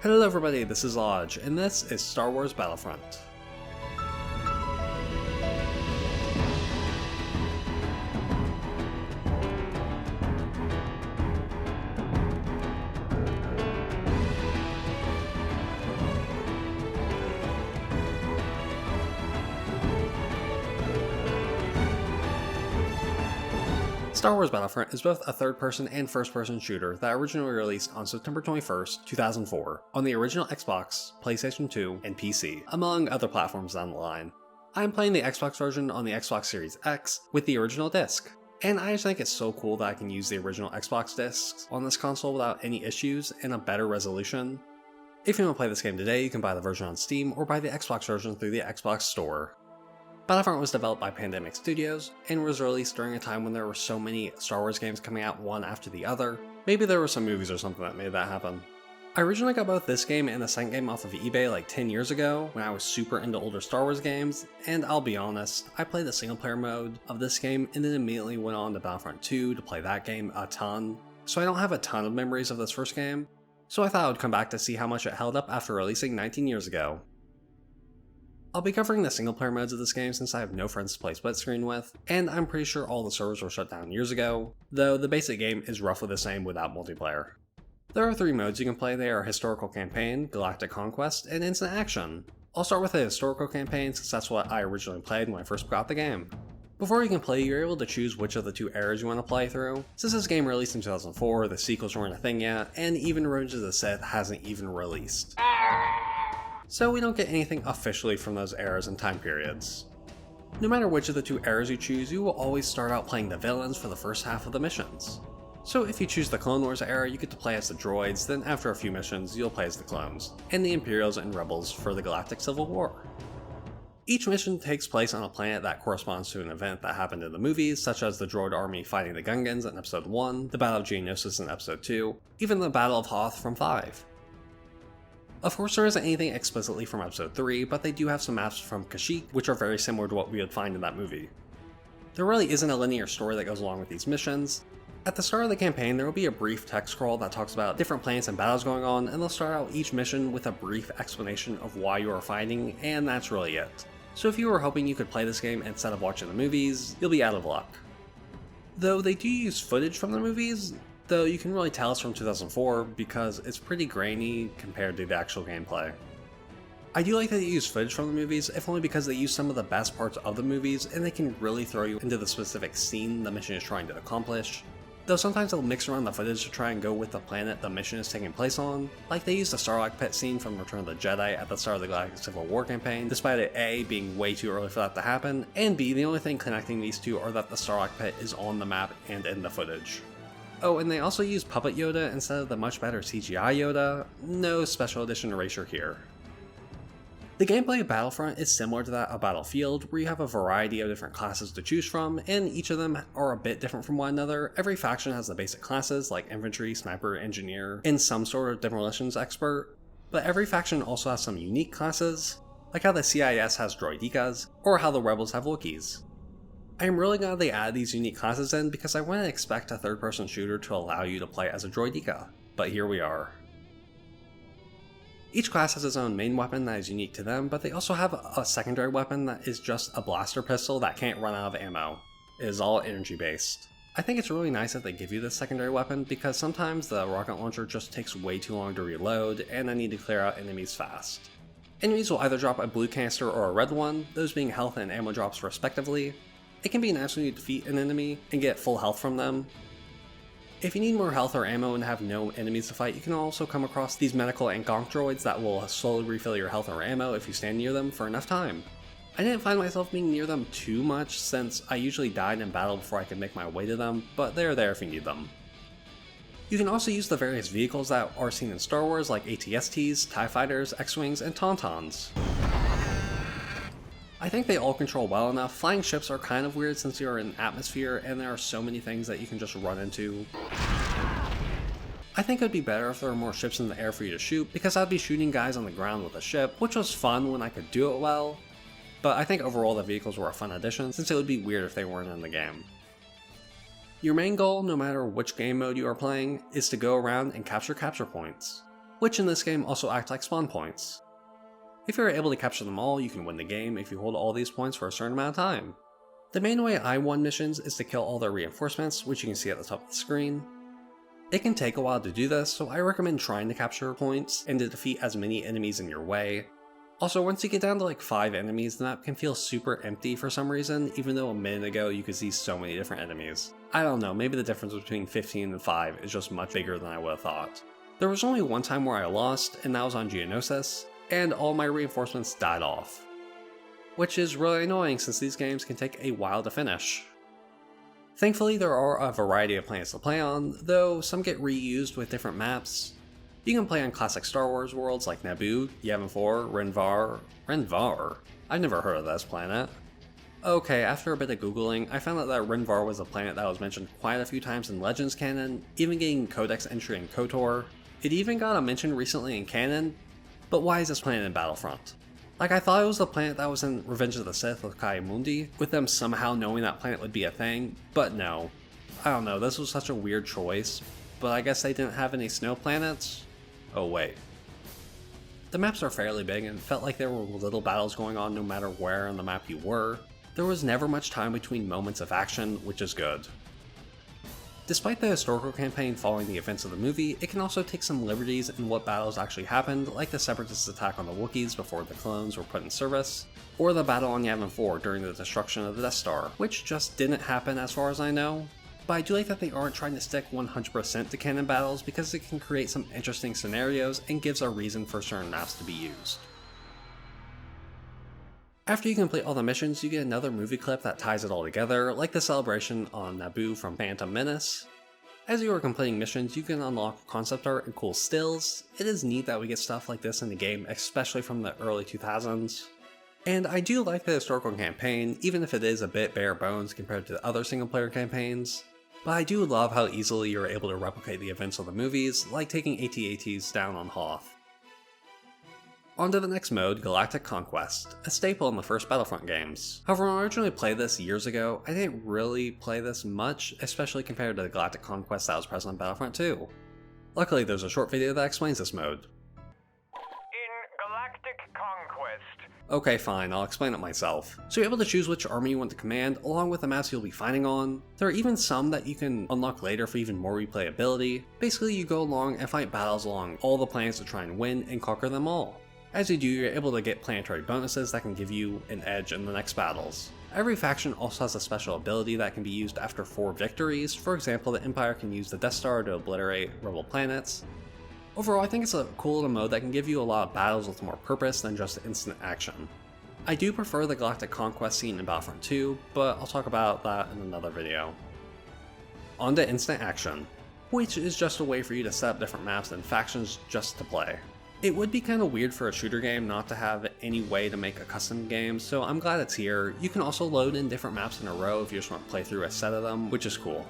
Hello everybody, this is Llodg, and this is Star Wars Battlefront. Star Wars Battlefront is both a third-person and first-person shooter that originally released on September 21st, 2004, on the original Xbox, PlayStation 2, and PC, among other platforms down the line. I am playing the Xbox version on the Xbox Series X with the original disc, and I just think it's so cool that I can use the original Xbox discs on this console without any issues and a better resolution. If you want to play this game today, you can buy the version on Steam or buy the Xbox version through the Xbox Store. Battlefront was developed by Pandemic Studios, and was released during a time when there were so many Star Wars games coming out one after the other. Maybe there were some movies or something that made that happen. I originally got both this game and the second game off of eBay like 10 years ago, when I was super into older Star Wars games, and I'll be honest, I played the single player mode of this game and then immediately went on to Battlefront 2 to play that game a ton, so I don't have a ton of memories of this first game, so I thought I would come back to see how much it held up after releasing 19 years ago. I'll be covering the single player modes of this game since I have no friends to play split screen with, and I'm pretty sure all the servers were shut down years ago, though the basic game is roughly the same without multiplayer. There are 3 modes you can play. They are Historical Campaign, Galactic Conquest, and Instant Action. I'll start with the Historical Campaign since that's what I originally played when I first got the game. Before you can play, you're able to choose which of the 2 eras you want to play through. Since this game released in 2004, the sequels weren't a thing yet, and even Revenge of the Sith hasn't even released. So we don't get anything officially from those eras and time periods. No matter which of the 2 eras you choose, you will always start out playing the villains for the first half of the missions. So if you choose the Clone Wars era, you get to play as the droids, then after a few missions, you'll play as the clones, and the Imperials and Rebels for the Galactic Civil War. Each mission takes place on a planet that corresponds to an event that happened in the movies, such as the droid army fighting the Gungans in Episode 1, the Battle of Geonosis in Episode 2, even the Battle of Hoth from 5. Of course, there isn't anything explicitly from Episode 3, but they do have some maps from Kashyyyk, which are very similar to what we would find in that movie. There really isn't a linear story that goes along with these missions. At the start of the campaign, there will be a brief text scroll that talks about different planets and battles going on, and they'll start out each mission with a brief explanation of why you are fighting, and that's really it. So if you were hoping you could play this game instead of watching the movies, you'll be out of luck. Though they do use footage from the movies, though you can really tell it's from 2004 because it's pretty grainy compared to the actual gameplay. I do like that they use footage from the movies, if only because they use some of the best parts of the movies and they can really throw you into the specific scene the mission is trying to accomplish. Though sometimes they'll mix around the footage to try and go with the planet the mission is taking place on, like they used the Sarlacc pit scene from Return of the Jedi at the start of the Galactic Civil War campaign, despite it A, being way too early for that to happen, and B, the only thing connecting these two are that the Sarlacc pit is on the map and in the footage. Oh, and they also use Puppet Yoda instead of the much better CGI Yoda. No special edition erasure here. The gameplay of Battlefront is similar to that of Battlefield, where you have a variety of different classes to choose from, and each of them are a bit different from one another. Every faction has the basic classes like Infantry, Sniper, Engineer, and some sort of Demolitions Expert, but every faction also has some unique classes, like how the CIS has Droidekas, or how the Rebels have Wookiees. I am really glad they added these unique classes in because I wouldn't expect a third-person shooter to allow you to play as a droideka, but here we are. Each class has its own main weapon that is unique to them, but they also have a secondary weapon that is just a blaster pistol that can't run out of ammo. It is all energy based. I think it's really nice that they give you this secondary weapon because sometimes the rocket launcher just takes way too long to reload and I need to clear out enemies fast. Enemies will either drop a blue canister or a red one, those being health and ammo drops respectively. It can be nice when you defeat an enemy and get full health from them. If you need more health or ammo and have no enemies to fight, you can also come across these medical and gonk droids that will slowly refill your health or ammo if you stand near them for enough time. I didn't find myself being near them too much since I usually died in battle before I could make my way to them, but they're there if you need them. You can also use the various vehicles that are seen in Star Wars like AT-STs, TIE Fighters, X-Wings, and Tauntauns. I think they all control well enough. Flying ships are kind of weird since you're in atmosphere and there are so many things that you can just run into. I think it would be better if there were more ships in the air for you to shoot, because I'd be shooting guys on the ground with a ship, which was fun when I could do it well, but I think overall the vehicles were a fun addition since it would be weird if they weren't in the game. Your main goal, no matter which game mode you are playing, is to go around and capture points. which in this game also act like spawn points. If you're able to capture them all, you can win the game if you hold all these points for a certain amount of time. The main way I won missions is to kill all their reinforcements, which you can see at the top of the screen. It can take a while to do this, so I recommend trying to capture points and to defeat as many enemies in your way. Also, once you get down to like 5 enemies, the map can feel super empty for some reason, even though a minute ago you could see so many different enemies. I don't know, maybe the difference between 15 and 5 is just much bigger than I would have thought. There was only one time where I lost, and that was on Geonosis, and all my reinforcements died off. Which is really annoying since these games can take a while to finish. Thankfully, there are a variety of planets to play on, though some get reused with different maps. You can play on classic Star Wars worlds like Naboo, Yavin 4, Renvar? I've never heard of this planet. Okay, after a bit of googling, I found out that Renvar was a planet that was mentioned quite a few times in Legends canon, even getting Codex entry in KOTOR. It even got a mention recently in canon, but why is this planet in Battlefront? Like, I thought it was the planet that was in Revenge of the Sith with Kai Mundi, with them somehow knowing that planet would be a thing, but no. I don't know, this was such a weird choice, but I guess they didn't have any snow planets? Oh wait. The maps are fairly big and it felt like there were little battles going on no matter where on the map you were. There was never much time between moments of action, which is good. Despite the historical campaign following the events of the movie, it can also take some liberties in what battles actually happened, like the Separatists' attack on the Wookiees before the clones were put in service, or the battle on Yavin 4 during the destruction of the Death Star, which just didn't happen as far as I know. But I do like that they aren't trying to stick 100% to canon battles because it can create some interesting scenarios and gives a reason for certain maps to be used. After you complete all the missions, you get another movie clip that ties it all together, like the celebration on Naboo from Phantom Menace. As you are completing missions, you can unlock concept art and cool stills. It is neat that we get stuff like this in the game, especially from the early 2000s. And I do like the historical campaign, even if it is a bit bare bones compared to other single player campaigns. But I do love how easily you're able to replicate the events of the movies, like taking AT-ATs down on Hoth. On to the next mode, Galactic Conquest, a staple in the first Battlefront games. However, when I originally played this years ago, I didn't really play this much, especially compared to the Galactic Conquest that was present in Battlefront 2. Luckily, there's a short video that explains this mode. Okay, fine, I'll explain it myself. So you're able to choose which army you want to command, along with the maps you'll be fighting on. There are even some that you can unlock later for even more replayability. Basically, you go along and fight battles along all the planets to try and win and conquer them all. As you do, you're able to get planetary bonuses that can give you an edge in the next battles. Every faction also has a special ability that can be used after 4 victories. For example, the Empire can use the Death Star to obliterate rebel planets. Overall, I think it's a cool little mode that can give you a lot of battles with more purpose than just instant action. I do prefer the Galactic Conquest scene in Battlefront 2, but I'll talk about that in another video. On to instant action, which is just a way for you to set up different maps and factions just to play. It would be kind of weird for a shooter game not to have any way to make a custom game, so I'm glad it's here. You can also load in different maps in a row if you just want to play through a set of them, which is cool.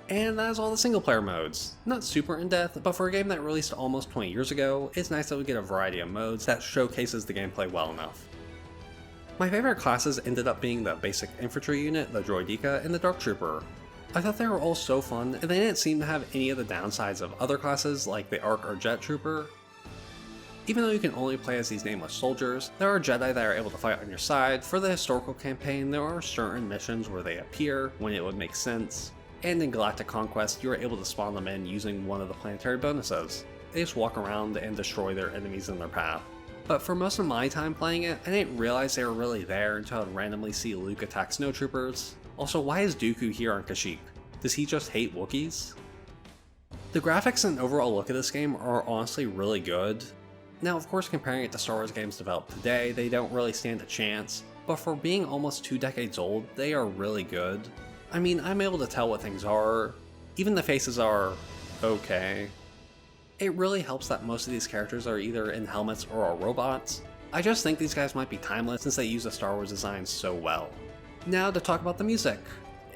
And that is all the single player modes. Not super in-depth, but for a game that released almost 20 years ago, it's nice that we get a variety of modes that showcases the gameplay well enough. My favorite classes ended up being the basic infantry unit, the Droideka, and the Dark Trooper. I thought they were all so fun, and they didn't seem to have any of the downsides of other classes like the Arc or Jet Trooper. Even though you can only play as these nameless soldiers, there are Jedi that are able to fight on your side. For the historical campaign, there are certain missions where they appear when it would make sense. And in Galactic Conquest, you are able to spawn them in using one of the planetary bonuses. They just walk around and destroy their enemies in their path. But for most of my time playing it, I didn't realize they were really there until I'd randomly see Luke attack snowtroopers. Also, why is Dooku here on Kashyyyk? Does he just hate Wookiees? The graphics and overall look of this game are honestly really good. Now, of course, comparing it to Star Wars games developed today, they don't really stand a chance, but for being almost 2 decades old, they are really good. I mean, I'm able to tell what things are. Even the faces are okay. It really helps that most of these characters are either in helmets or are robots. I just think these guys might be timeless since they use the Star Wars design so well. Now to talk about the music.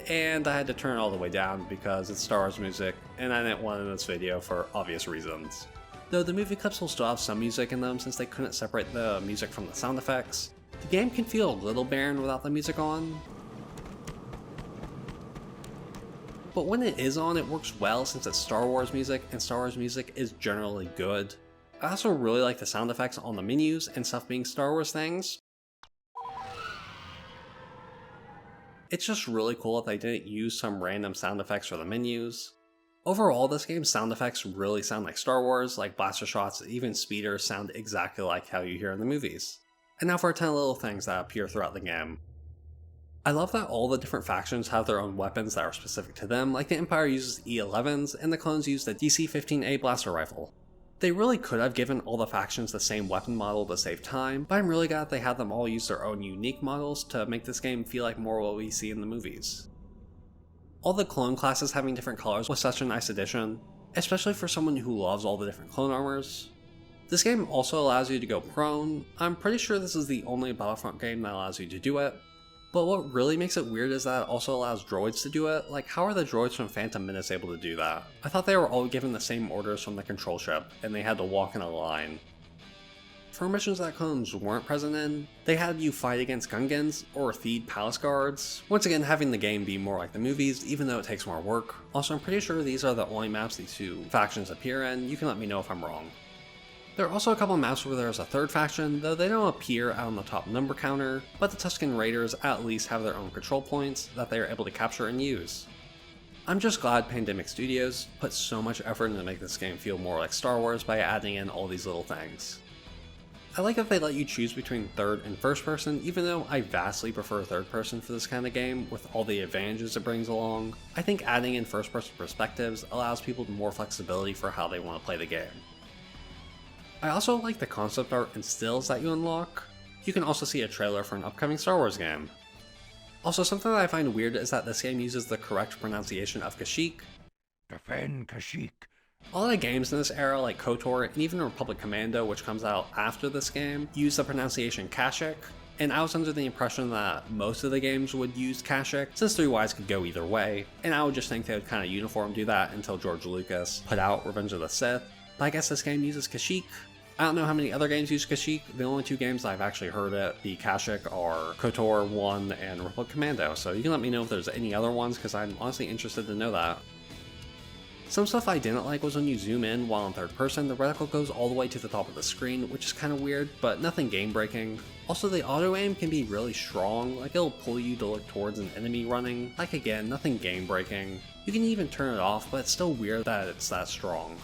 And I had to turn it all the way down because it's Star Wars music, and I didn't want it in this video for obvious reasons. Though the movie clips will still have some music in them since they couldn't separate the music from the sound effects. The game can feel a little barren without the music on. But when it is on, it works well since it's Star Wars music, and Star Wars music is generally good. I also really like the sound effects on the menus and stuff being Star Wars things. It's just really cool that they didn't use some random sound effects for the menus. Overall, this game's sound effects really sound like Star Wars, like blaster shots, even speeders sound exactly like how you hear in the movies. And now for 10 little things that appear throughout the game. I love that all the different factions have their own weapons that are specific to them, like the Empire uses E11s and the clones use the DC-15A blaster rifle. They really could have given all the factions the same weapon model to save time, but I'm really glad they had them all use their own unique models to make this game feel like more what we see in the movies. All the clone classes having different colors was such a nice addition, especially for someone who loves all the different clone armors. This game also allows you to go prone. I'm pretty sure this is the only Battlefront game that allows you to do it. But what really makes it weird is that it also allows droids to do it. Like, how are the droids from Phantom Menace able to do that? I thought they were all given the same orders from the control ship, and they had to walk in a line. For missions that clones weren't present in, they had you fight against Gungans or feed palace guards, once again having the game be more like the movies, even though it takes more work. Also, I'm pretty sure these are the only maps these two factions appear in. You can let me know if I'm wrong. There are also a couple maps where there's a third faction, though they don't appear out on the top number counter, but the Tusken Raiders at least have their own control points that they are able to capture and use. I'm just glad Pandemic Studios put so much effort into make this game feel more like Star Wars by adding in all these little things. I like that they let you choose between third and first person, even though I vastly prefer third person for this kind of game with all the advantages it brings along. I think adding in first person perspectives allows people more flexibility for how they want to play the game. I also like the concept art and stills that you unlock. You can also see a trailer for an upcoming Star Wars game. Also, something that I find weird is that this game uses the correct pronunciation of Kashyyyk. Defend Kashyyyk. A lot of games in this era, like KOTOR and even Republic Commando, which comes out after this game, use the pronunciation Kashyyyk, and I was under the impression that most of the games would use Kashyyyk, since Three Ys could go either way, and I would just think they would kind of uniform do that until George Lucas put out Revenge of the Sith. But I guess this game uses Kashyyyk. I don't know how many other games use Kashyyyk. The only two games I've actually heard it be Kashyyyk are KOTOR 1 and Republic Commando, so you can let me know if there's any other ones, because I'm honestly interested to know that. Some stuff I didn't like was when you zoom in while in third person, the reticle goes all the way to the top of the screen, which is kind of weird, but nothing game breaking. Also, the auto aim can be really strong, like it'll pull you to look towards an enemy running. Like again, nothing game breaking. You can even turn it off, but it's still weird that it's that strong.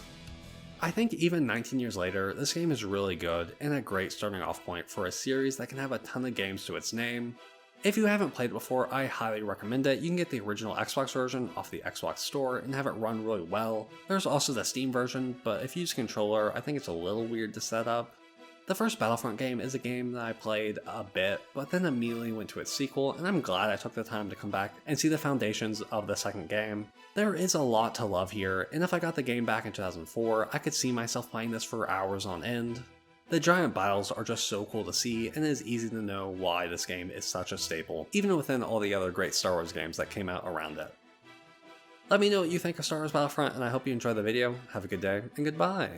I think even 19 years later, this game is really good and a great starting off point for a series that can have a ton of games to its name. If you haven't played it before, I highly recommend it. You can get the original Xbox version off the Xbox store and have it run really well. There's also the Steam version, but if you use a controller, I think it's a little weird to set up. The first Battlefront game is a game that I played a bit, but then immediately went to its sequel, and I'm glad I took the time to come back and see the foundations of the second game. There is a lot to love here, and if I got the game back in 2004, I could see myself playing this for hours on end. The giant battles are just so cool to see, and it is easy to know why this game is such a staple, even within all the other great Star Wars games that came out around it. Let me know what you think of Star Wars Battlefront, and I hope you enjoyed the video. Have a good day, and goodbye!